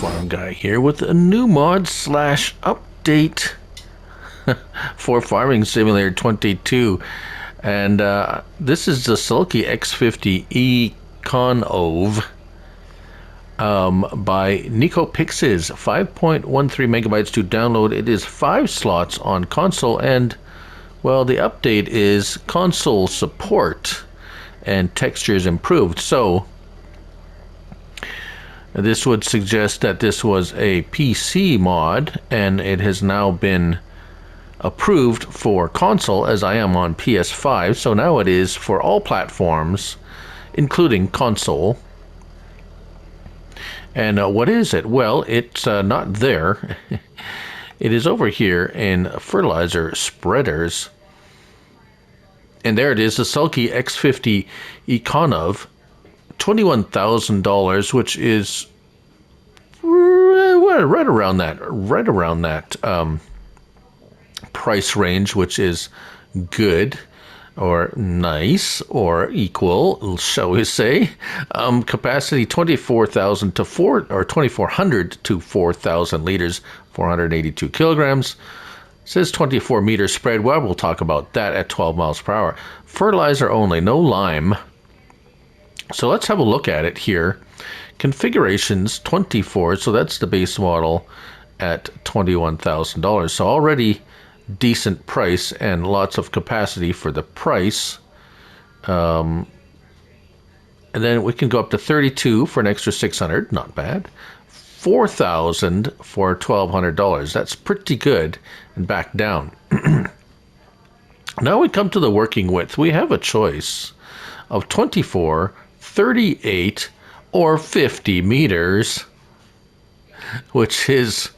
Farm Guy here with a new mod slash update for Farming Simulator 22. And this is the Sulky X50 Econov by NicoPix's 5.13 megabytes to download. It is 5 slots on console, and well, the update is console support and textures improved. So this would suggest that this was a PC mod, and it has now been approved for console, as I am on PS5. So now it is for all platforms, including console. And what is it? Well, it's not there. It is over here in fertilizer spreaders. And there it is, the Sulky X50 Econov. $21,000, which is right around that price range, which is good or nice or equal, shall we say. Capacity 24,000 to 2,400 to 4,000 liters, 482 kilograms. It says 24 meter spread. Well, we'll talk about that at 12 miles per hour. Fertilizer only, no lime. So let's have a look at it here. Configurations 24, so that's the base model at $21,000. So already decent price and lots of capacity for the price. And then we can go up to 32 for an extra 600, not bad. 4,000 for $1,200. That's pretty good. And back down. Now we come to the working width. We have a choice of 24, 38 or 50 meters, which is,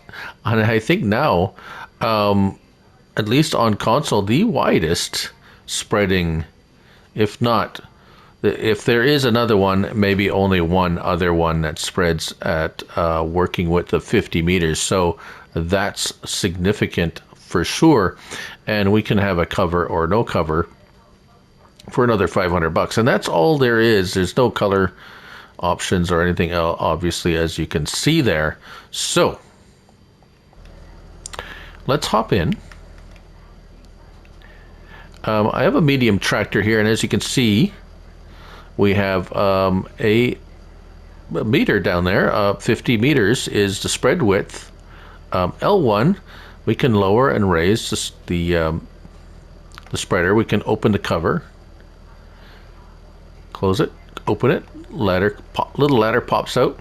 I think now, at least on console, the widest spreading. If not, if there is another one, maybe only one other one that spreads at working width of 50 meters. So that's significant for sure. And we can have a cover or no cover for another $500, and that's all there is. There's no color options or anything else, obviously, as you can see there. So let's hop in. I have a medium tractor here, and as you can see, we have a meter down there. 50 meters is the spread width. L1, we can lower and raise the spreader. We can open the cover, close it, open it, little ladder pops out.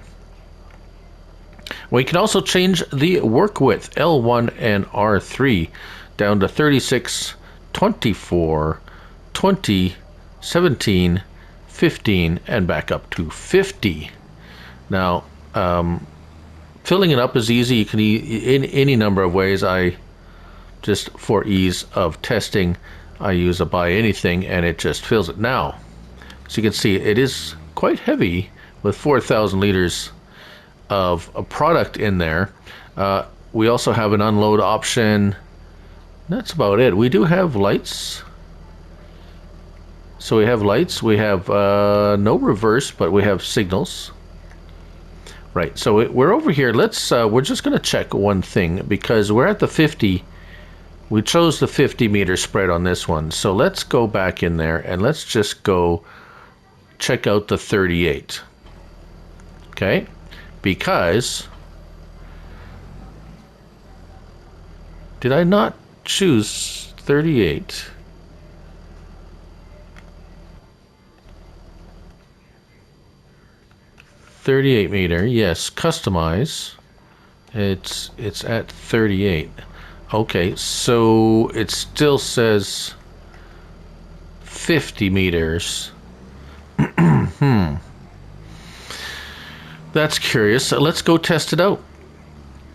We can also change the work width, L1 and R3, down to 36, 24, 20, 17, 15, and back up to 50. Now, filling it up is easy. You can in any number of ways. Just for ease of testing, I use a buy anything, and it just fills it. Now, so you can see it is quite heavy with 4,000 liters of a product in there. We also have an unload option. That's about it. We do have lights. So we have lights. We have no reverse, but we have signals. Right. So we're over here. We're just going to check one thing, because we're at the 50. We chose the 50 meter spread on this one. So let's go back in there and let's just go check out the 38. Okay, because did I not choose 38? $38 meter, yes, customize. It's at 38. Okay, so it still says 50 meters. That's curious. Let's go test it out.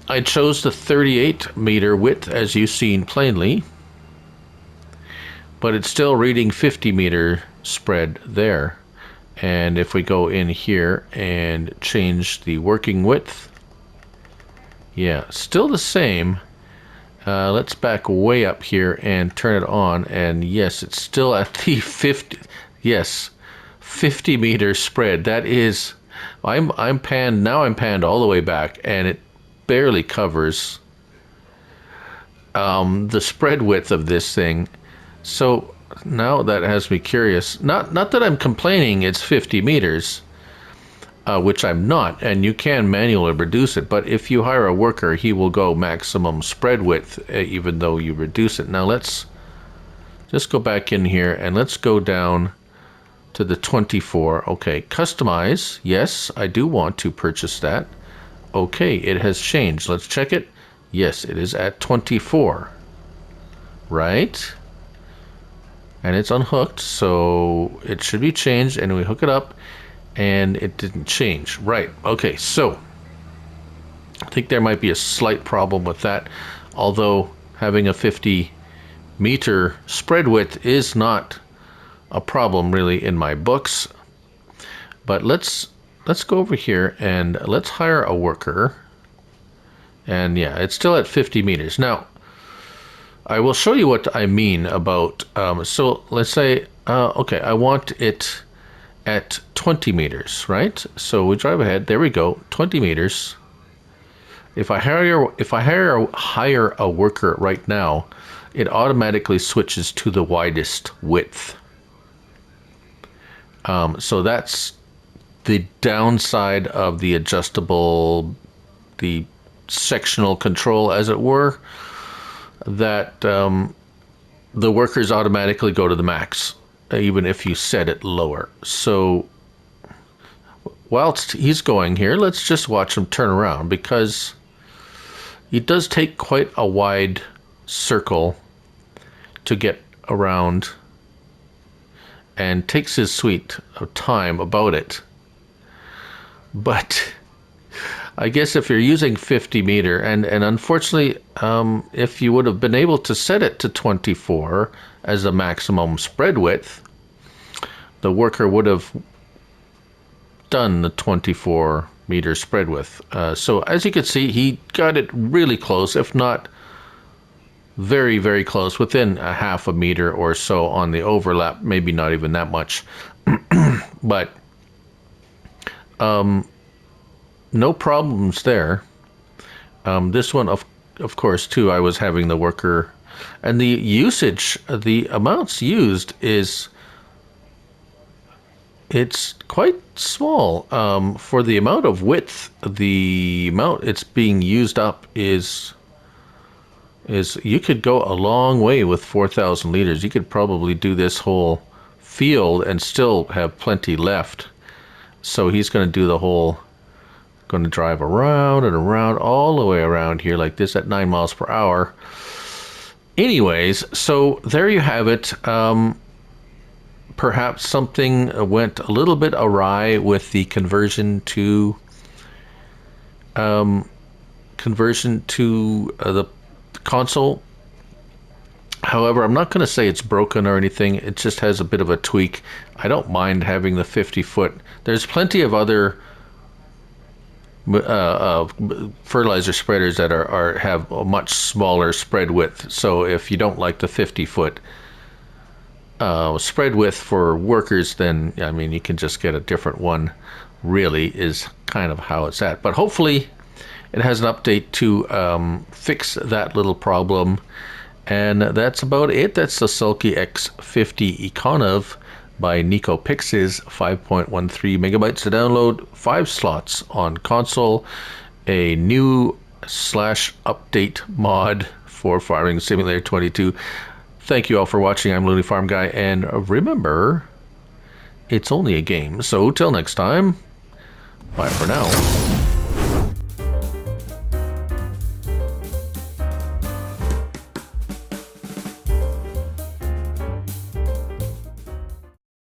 I chose the 38 meter width, as you've seen plainly, but it's still reading 50 meter spread there. And if we go in here and change the working width, yeah, still the same. Let's back way up here and turn it on, and yes, it's still at the 50. Yes, 50 meter spread. That is I'm panned now. I'm panned all the way back, and it barely covers the spread width of this thing. So now that has me curious. Not that I'm complaining. It's 50 meters, which I'm not, and you can manually reduce it. But if you hire a worker, he will go maximum spread width, even though you reduce it. Now let's just go back in here and let's go down to the 24. Okay, customize. Yes, I do want to purchase that. Okay, it has changed. Let's check it. Yes, it is at 24. Right? And it's unhooked, so it should be changed, and we hook it up and it didn't change. Right. Okay, so I think there might be a slight problem with that, although having a 50-meter spread width is not a problem really in my books. But let's go over here and let's hire a worker. And yeah, it's still at 50 meters. Now, I will show you what I mean about, so let's say, okay, I want it at 20 meters, right? So we drive ahead, there we go, 20 meters. If I hire a worker right now, it automatically switches to the widest width. So that's the downside of the adjustable, the sectional control, as it were, that the workers automatically go to the max, even if you set it lower. So whilst he's going here, let's just watch him turn around, because he does take quite a wide circle to get around and takes his sweet time about it. But I guess if you're using 50 meter, and unfortunately, if you would have been able to set it to 24 as a maximum spread width, the worker would have done the 24 meter spread width. So as you can see, he got it really close, if not very, very close, within a half a meter or so on the overlap, maybe not even that much. But no problems there. This one, of course, too, I was having the worker, and the usage, the amounts used it's quite small. For the amount of width, the amount it's being used up is you could go a long way with 4,000 liters. You could probably do this whole field and still have plenty left. So he's going to do the whole, going to drive around and around, all the way around here like this at 9 miles per hour. Anyways, so there you have it. Perhaps something went a little bit awry with the conversion to the console. However, I'm not going to say it's broken or anything. It just has a bit of a tweak. I don't mind having the 50-foot. There's plenty of other fertilizer spreaders that have a much smaller spread width. So if you don't like the 50-foot spread width for workers, then I mean, you can just get a different one. Really is kind of how it's at. But hopefully it has an update to fix that little problem. And that's about it. That's the Sulky X50 Econov by NicoPix's 5.13 megabytes to download, 5 slots on console, a new /update mod for Farming Simulator 22. Thank you all for watching. I'm Looney Farm Guy, and remember, it's only a game. So till next time, bye for now.